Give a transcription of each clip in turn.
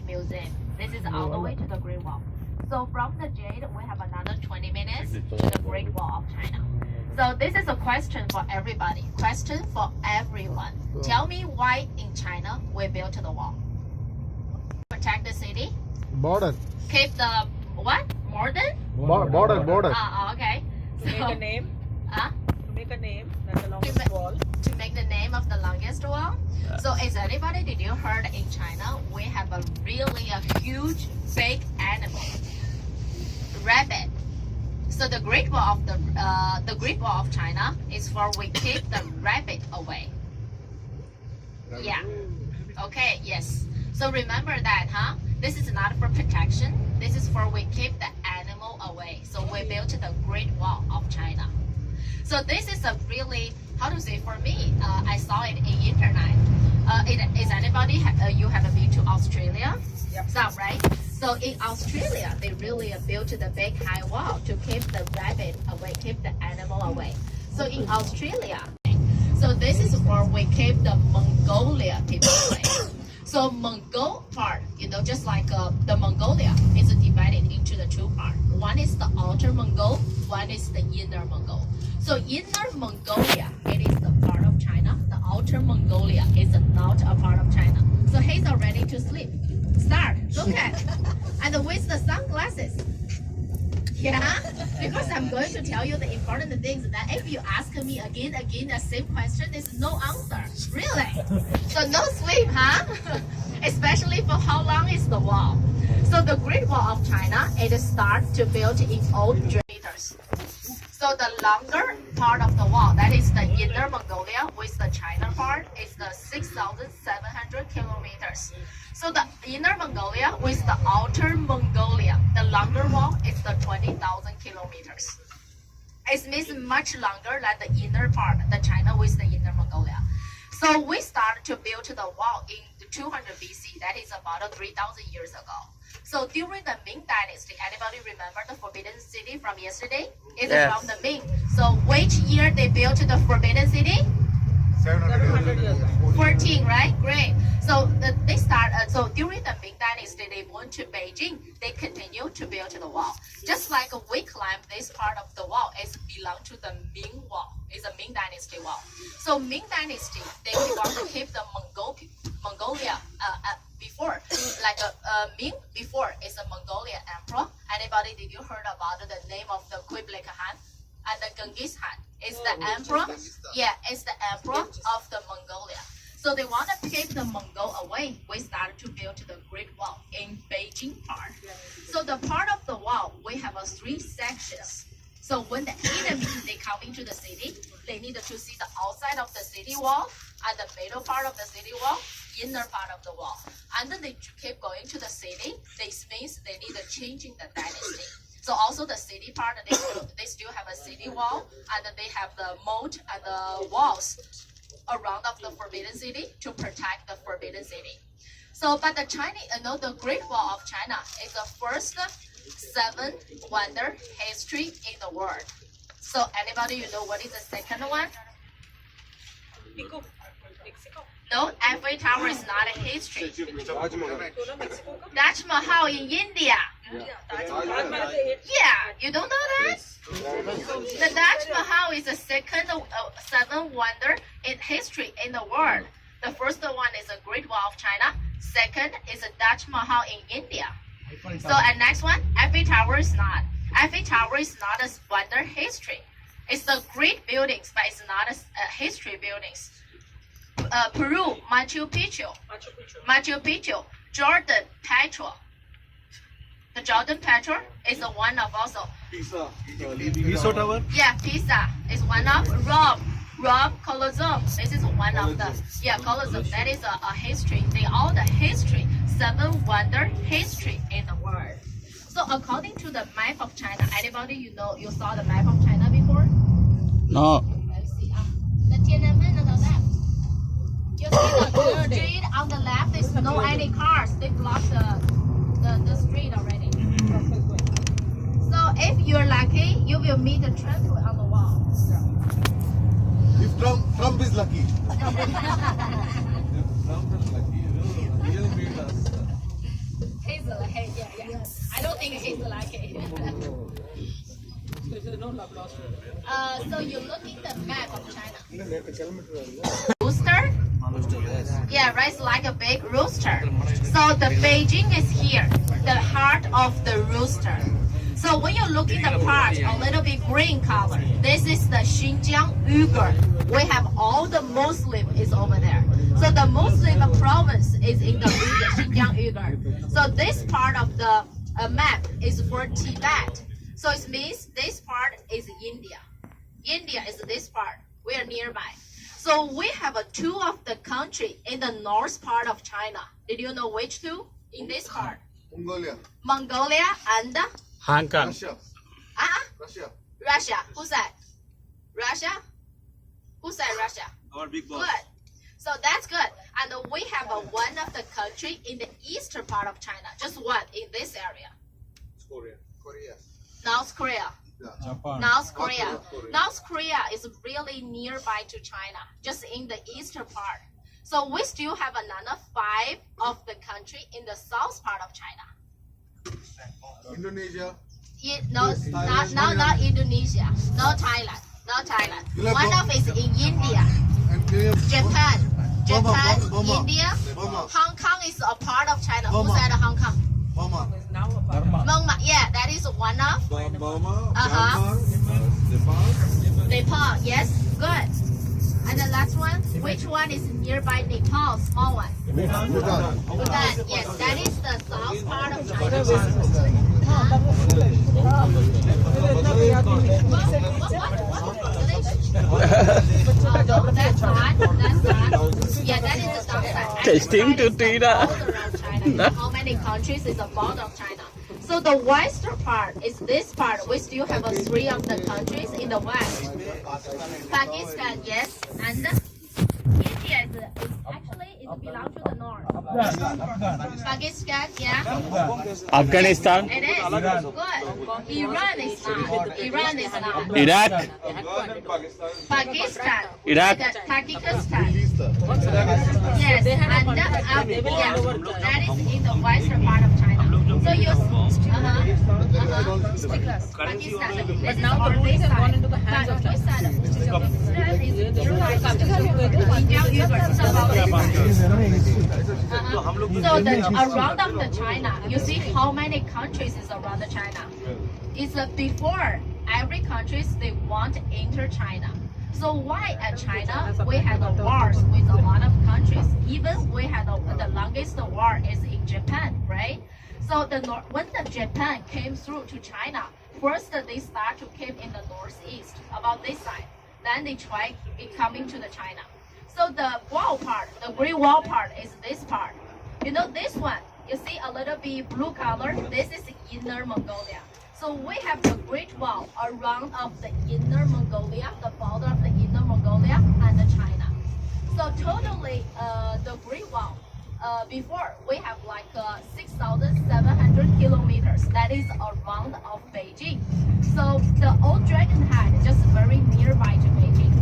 Museum. This is all the way to the Great Wall. So from the Jade, we have another 20 minutes to the Great Wall of China. So this is a question for everybody. Question for everyone. Tell me why in China we built the wall. Protect the city. Border. Keep the what? Modern? Border. Okay. To make a name. To make a name. That's the longest wall. To make the name of the longest wall. So is anybody, did you heard in China we have a huge big animal, rabbit. So the Great Wall of China is for we keep the rabbit away. Yeah. Okay. Yes. So remember that, huh? This is not for protection. This is for we keep the animal away. So we built the Great Wall of China. So this is a really, how to say, for me, I saw it in internet. Is anybody, you have been to Australia? Yep. Some, right? So in Australia, they really built the big high wall to keep the rabbit away, keep the animal away. So in Australia, so this is where we keep the Mongolia people away. So Mongol part, just like the Mongolia is divided into the two parts. One is the outer Mongol, one is the inner Mongol. So inner Mongolia, it is the part of China. The outer Mongolia is not a part of China. So he's already to sleep. Start, look at, and with the sunglasses. Yeah, because I'm going to tell you the important things that if you ask me again the same question, there's no answer. Really? So no sleep, huh? Especially for how long is the wall? So the Great Wall of China, it starts to build in old meters. So the longer part of the wall, that is the inner Mongolia with the China part, is the 6,700 kilometers. So the inner Mongolia with the outer Mongolia, the longer wall is the 20,000 kilometers. It means much longer than the inner part, the China with the inner Mongolia. So we started to build the wall in 200 BC, that is about 3,000 years ago. So during the Ming Dynasty, anybody remember the Forbidden City from yesterday? It's from the Ming. So which year they built the Forbidden City? 700 years. 14, right? Great. So they start. So during the Ming Dynasty, they went to Beijing. They continue to build the wall. Just like we climb this part of the wall, it belongs to the Ming Wall. It's a Ming Dynasty wall. So Ming Dynasty, they want to keep the Mongolia before, like Ming before is a Mongolian emperor. Anybody, did you heard about the name of the Kublai Khan and the Genghis Khan? It's the emperor. Yeah, it's the emperor of the Mongolia. So they want to keep the Mongol away. We started to build the Great Wall in Beijing part. So the part of the wall, we have 3 sections. So when the enemy, they come into the city, they need to see the outside of the city wall and the middle part of the city wall, inner part of the wall. And then they keep going to the city. This means they need to changing the dynasty. So also the city part, they still have a city wall, and then they have the moat and the walls around of the Forbidden City to protect the Forbidden City. So, but the the Great Wall of China is the first 7-wonder history in the world. So anybody know what is the second one? Mexico. No, Eiffel Tower is not a history. Mexico. Taj Mahal in India. Yeah, you don't know that? The Taj Mahal is the second 7-wonder in history in the world. The first one is the Great Wall of China. Second is the Taj Mahal in India. So, and next one, Eiffel Tower is not. Eiffel Tower is not a wonder history. It's the great buildings, but it's not a history buildings. Peru, Machu Picchu, Jordan, Petra. The Jordan Petra is one of also. Pisa Tower? Yeah, Pisa is one of. Rome, Colosseum. This is one of the, Colosseum. That is a history. They all the history, 7-wonder history in the world. So according to the map of China, anybody you saw the map of China before? No. Let's see. The Tiananmen on the left. You see the street on the left. There's no any cars. They block the street already. So if you're lucky, you will meet the Trump on the wall. If Trump is lucky. Trump is lucky, he'll meet us. It's like it. So you look in the map of China. Rooster? Yeah, right. It's like a big rooster. So the Beijing is here, the heart of the rooster. So when you look in the part, a little bit green color, this is the Xinjiang Uyghur. We have all the Muslim is over there. So the Muslim province is in the Uyghur, Xinjiang Uyghur. So this part of the map is for Tibet. So it means this part is India. India is this part. We are nearby. So we have two of the country in the north part of China. Did you know which two in this part? Mongolia and Hong Kong. Russia. Russia. Russia. Who said? Russia? Who said Russia? Our big boss. Good. So that's good. And we have one of the country in the eastern part of China. Just one in this area. Korea. North Korea. Yeah. North Korea. North Korea is really nearby to China, just in the eastern part. So we still have another 5 of the country in the south part of China. Indonesia. Not Indonesia. No Thailand. No Thailand. One of is in India. And Japan. Burma. India. Burma. Hong Kong is a part of China. Who said Hong Kong? Burma. Myanmar. Yeah, that is one of. Burma. Uh-huh. Nepal. Nepal. Yes. Good. And the last one, which one is nearby Nepal? Small one. Bhutan. Bhutan. Yes, that is the south part of China. That's not. Yeah, that is the south side. Tasting to tea da. All around China. How many countries is the border of China? So the western part is this part. We still have 3 of the countries in the west. Pakistan, yes, and India is actually it belongs to the north. Pakistan, yeah. Afghanistan. It is good. Iran is not. Iran is not. Iraq. Pakistan. Iraq. Pakistan. Yes, and yeah, that is in the western part of China. So you, Pakistan. But now the police have gone into the hands of Pakistan. So the around of the China, you see how many countries is around the China? It's before every countries they want to enter China. So why at China we had the wars with a lot of countries? Even we had the longest war is in Japan, right? So when the Japan came through to China, first they start to came in the northeast about this side. Then they try coming to the China. So the wall part, the Great Wall part is this part. You know this one, you see a little bit blue color, this is Inner Mongolia. So we have the Great Wall around of the Inner Mongolia, the border of the Inner Mongolia and the China. So totally the Great Wall, before we have like 6,700 kilometers. That is around of Beijing. So the old dragon head is just very nearby to Beijing.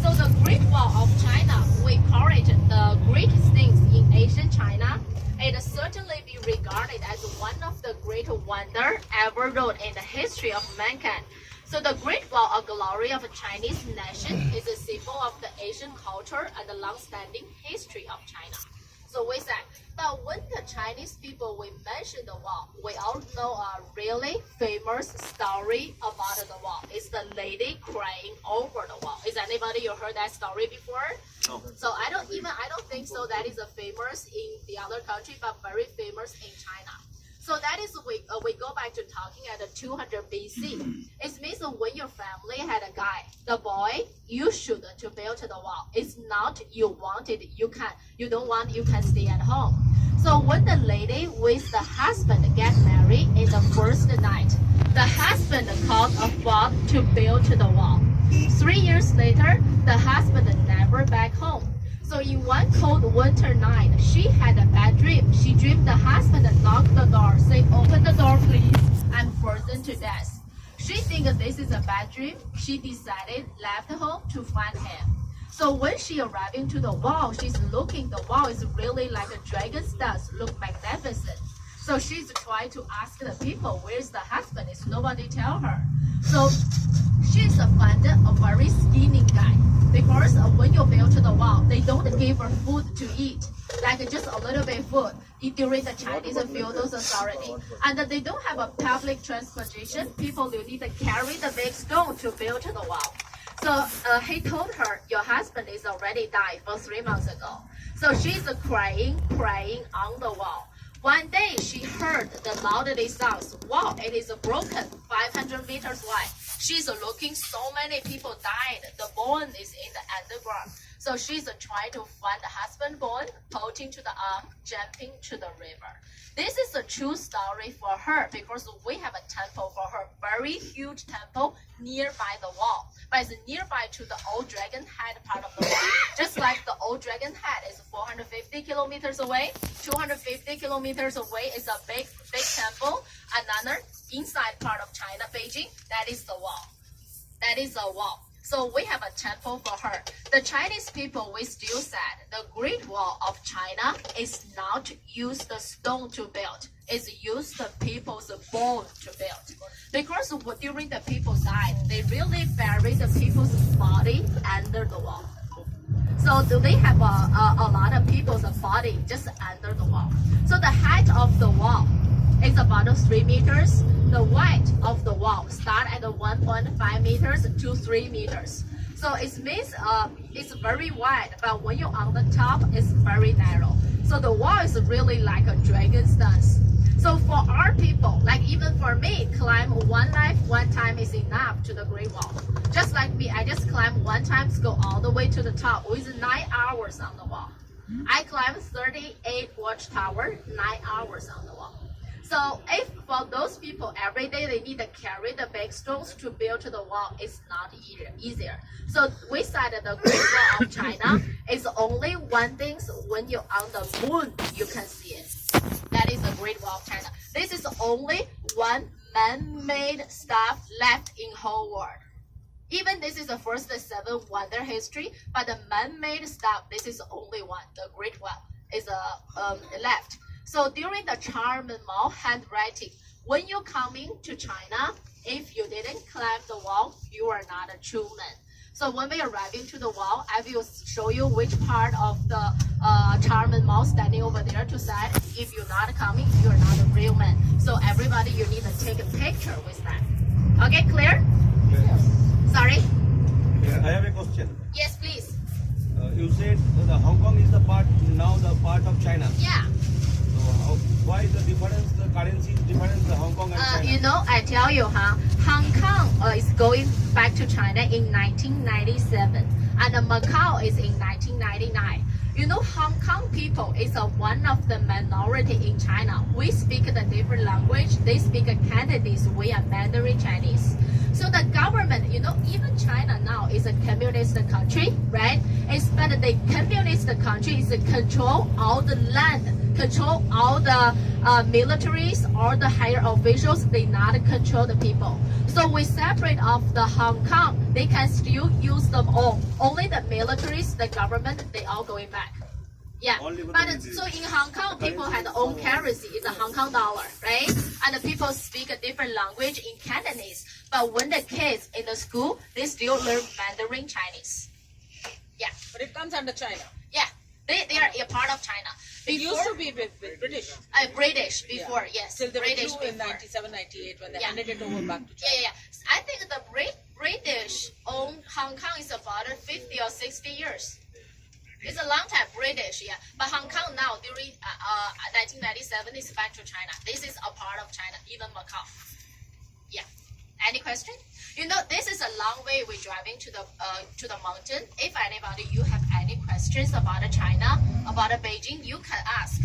So the Great Wall of China, we call it the greatest things in ancient China. It certainly be regarded as one of the great wonder ever wrote in the history of mankind. So the Great Wall of Glory of a Chinese nation is a symbol of the Asian culture and the long-standing history of China. So we said, but when the Chinese people, we mention the wall, we all know a really famous story about the wall. It's the lady crying over the wall. Is anybody you heard that story before? No. So I don't think so that is a famous in the other country, but very famous in China. So that is we go back to talking at the 200 BC. It means when your family had a guy, the boy, you should to build the wall. It's not you want it, you don't want, you can stay at home. So when the lady with the husband get married in the first night, the husband called a fog to build the wall. 3 years later, the husband never back home. So in one cold winter night, she had a bad dream. She dreamed the husband knocked the door, say, "Open the door, please. I'm frozen to death." She thinks this is a bad dream. She decided left home to find him. So when she arrived into the wall, she's looking. The wall is really like a dragon's dust, look magnificent. So she's trying to ask the people, where's the husband? Is nobody tell her. So she's found a very skinny guy. Because when you build the wall, they don't give her food to eat, like just a little bit food during the Chinese feudal authority. And they don't have a public transportation. People will need to carry the big stone to build the wall. So he told her, your husband is already died for 3 months ago. So she's crying on the wall. One day she heard the loudly sounds. Wow, it is broken, 500 meters wide. She's looking, so many people died. The bone is in the underground. So she's trying to find the husband bone, floating to the arm, jumping to the river. This is a true story for her because we have a temple for her, very huge temple nearby the wall. But it's nearby to the old dragon head part of the wall. Just like the old dragon head is 450 kilometers away, 250 kilometers away is a big temple. Another inside part of China, Beijing, that is the wall. That is a wall. So we have a temple for her. The Chinese people, we still said the Great Wall of China is not use the stone to build. It's use the people's bone to build. Because during the people died, they really bury the people's body under the wall. So they have a lot of people's body just under the wall. So the height of the wall is about 3 meters. The width of the wall start at 1.5 meters to 3 meters. So it means it's very wide, but when you're on the top, it's very narrow. So the wall is really like a dragon's dance. So for our people, like even for me, climb one life, one time is enough to the Great Wall. Just like me, I just climbed one time to go all the way to the top with 9 hours on the wall. I climbed 38 watchtower, 9 hours on the wall. So if for those people every day they need to carry the big stones to build the wall, it's not easier. So we said that the Great Wall of China is only one thing. When you're on the moon, you can see it. That is the Great Wall of China. This is only one man-made stuff left in whole world. Even this is the first 7 wonder history, but the man-made stuff, this is only one. The Great Wall is left. So during the Charlemagne Mao handwriting, when you're coming to China, if you didn't climb the wall, you are not a true man. So when we are arriving to the wall, I will show you which part of the Charlemagne Mao standing over there to side. If you're not coming, you're not a real man. So everybody, you need to take a picture with that. Okay, clear? Yes. Sorry? I have a question. Yes, please. You said the Hong Kong is the part of China. Yeah. So why is the difference? The currency is different. The Hong Kong and China. You know, I tell you, Hong Kong is going back to China in 1997, and Macau is in 1999. You know, Hong Kong people is one of the minority in China. We speak the different language. They speak Cantonese. We are Mandarin Chinese. So the government, you know, even China now is a communist country, right? But the communist country is control all the land, control all the militaries, all the higher officials. They not control the people. So we separate off the Hong Kong. They can still use them all. Only the militaries, the government, they all going back. Yeah, but so in Hong Kong, people have their own currency. It's a Hong Kong dollar, right? And the people speak a different language in Cantonese. But when the kids in the school, they still learn Mandarin Chinese. Yeah. But it comes under China. Yeah, they are a part of China. It used to be with British. British before, yes. Till they were British in before. 97, 98 when they Yeah. handed it over back to China. Yeah. I think the British own Hong Kong is about 50 or 60 years. It's a long time, British, yeah. But Hong Kong now, during 1997, is back to China. This is a part of China, even Macau. Yeah. Any question? You know, this is a long way we're driving to the mountain. If anybody, you have any questions about China, about Beijing, you can ask.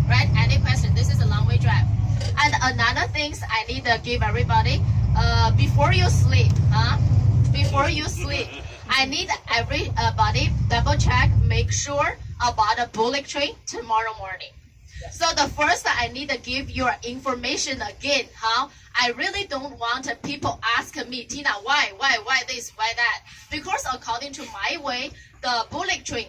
Right? Any question? This is a long way drive. And another things I need to give everybody, before you sleep, before you sleep, I need everybody double check, make sure about the bullet train tomorrow morning. So the first I need to give your information again, I really don't want people ask me, Tina, why this, why that? Because according to my way, the bullet train,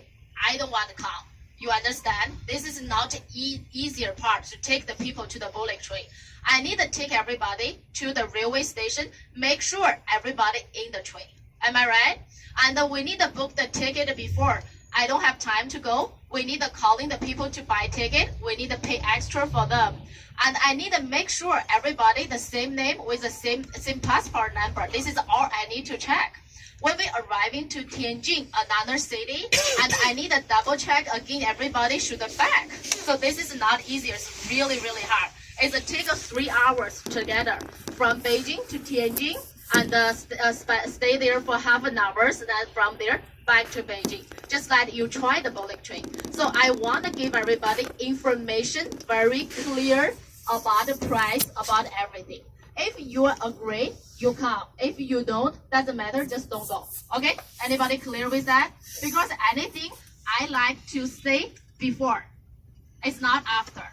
I don't want to come. You understand? This is not easier part to take the people to the bullet train. I need to take everybody to the railway station. Make sure everybody in the train. Am I right? And we need to book the ticket before. I don't have time to go. We need to calling the people to buy ticket. We need to pay extra for them. And I need to make sure everybody the same name with the same passport number. This is all I need to check. When we arriving to Tianjin, another city, and I need to double check again, everybody should have back. So this is not easy. It's really, really hard. It's take us 3 hours together from Beijing to Tianjin and stay there for half an hour. And then from there back to Beijing. Just like you try the bullet train. So I want to give everybody information very clear about the price, about everything. If you agree, you come. If you don't, doesn't matter, just don't go. Okay? Anybody clear with that? Because anything I like to say before. It's not after.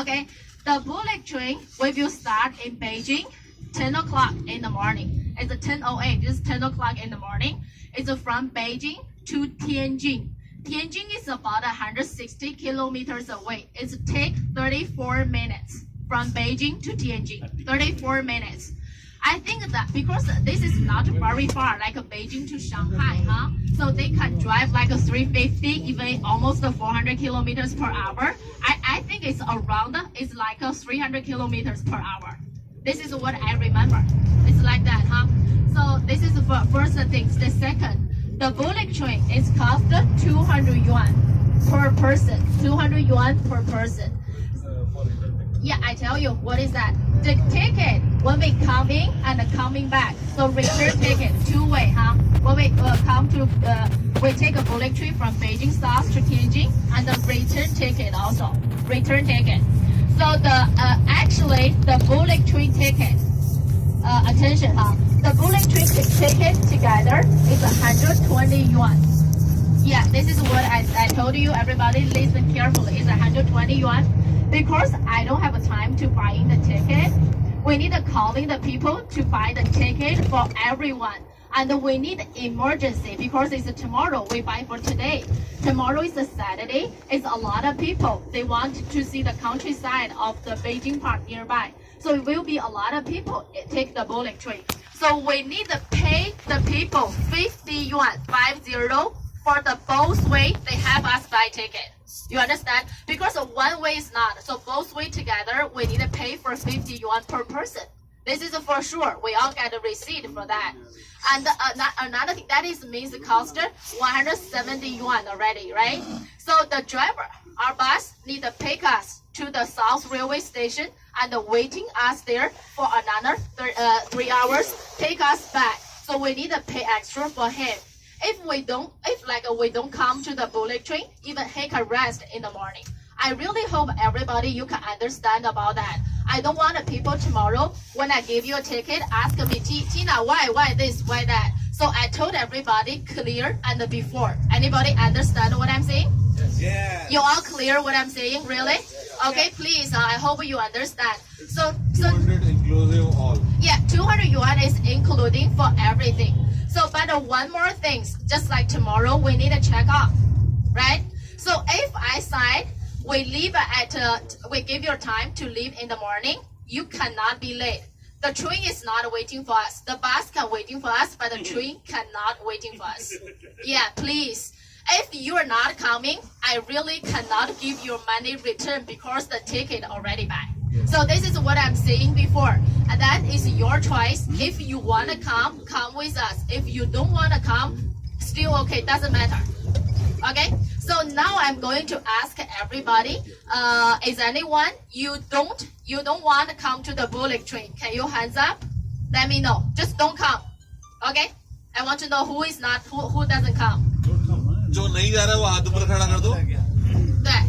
Okay? The bullet train will start in Beijing 10 o'clock in the morning. It's 10:08, just 10 o'clock in the morning. It's from Beijing to Tianjin. Tianjin is about 160 kilometers away. It takes 34 minutes from Beijing to Tianjin. 34 minutes. I think that because this is not very far, like Beijing to Shanghai, huh? So they can drive like 350, even almost 400 kilometers per hour. I think it's around, it's like 300 kilometers per hour. This is what I remember. It's like that, huh? So this is the first thing. The second, the bullet train is cost 200 yuan per person. 200 yuan per person. Yeah, I tell you, what is that? The ticket, when we coming and coming back. So return ticket, two-way, huh? When we come to, we take a bullet train from Beijing south to Tianjin, and the return ticket also. Return ticket. So the, actually, the bullet train ticket, attention, huh? The bullet train ticket together is 120 yuan. Yeah, this is what I told you. Everybody listen carefully. It's 120 yuan. Because I don't have time to buy in the ticket, we need to calling the people to buy the ticket for everyone. And we need emergency because it's tomorrow. We buy for today. Tomorrow is a Saturday. It's a lot of people. They want to see the countryside of the Beijing Park nearby. So it will be a lot of people take the bullet train. So we need to pay the people 50 yuan, 50, for the both way they have us buy ticket. You understand? Because one way is not. So both way together, we need to pay for 50 yuan per person. This is for sure. We all get a receipt for that. And another thing, that is means it cost 170 yuan already, right? So the driver, our bus, need to pick us to the South Railway Station and waiting us there for another 3 hours, take us back. So we need to pay extra for him. If we don't come to the bullet train, even he can rest in the morning. I really hope everybody you can understand about that. I don't want the people tomorrow when I give you a ticket ask me, Tina, why this, why that. So I told everybody clear and before. Anybody understand what I'm saying? Yes. You all clear what I'm saying, really? Okay, please. I hope you understand. So 200 inclusive all. yeah, 200 yuan is including for everything. So, but one more thing, just like tomorrow, we need to check out, right? So if I said we leave we give you time to leave in the morning, you cannot be late. The train is not waiting for us. The bus can waiting for us, but the train cannot waiting for us. Yeah, please. If you are not coming, I really cannot give your money return because the ticket already buy. So this is what I'm saying before. And that is your choice. If you want to come with us. If you don't want to come, still okay, doesn't matter. Okay? So now I'm going to ask everybody, is anyone you don't want to come to the bullet train? Can you hands up? Let me know. Just don't come. Okay? I want to know who doesn't come. जो नहीं जा रहा वो हाथ ऊपर खड़ा कर दो.对.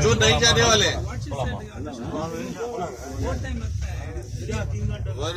जो नहीं जाने वाले.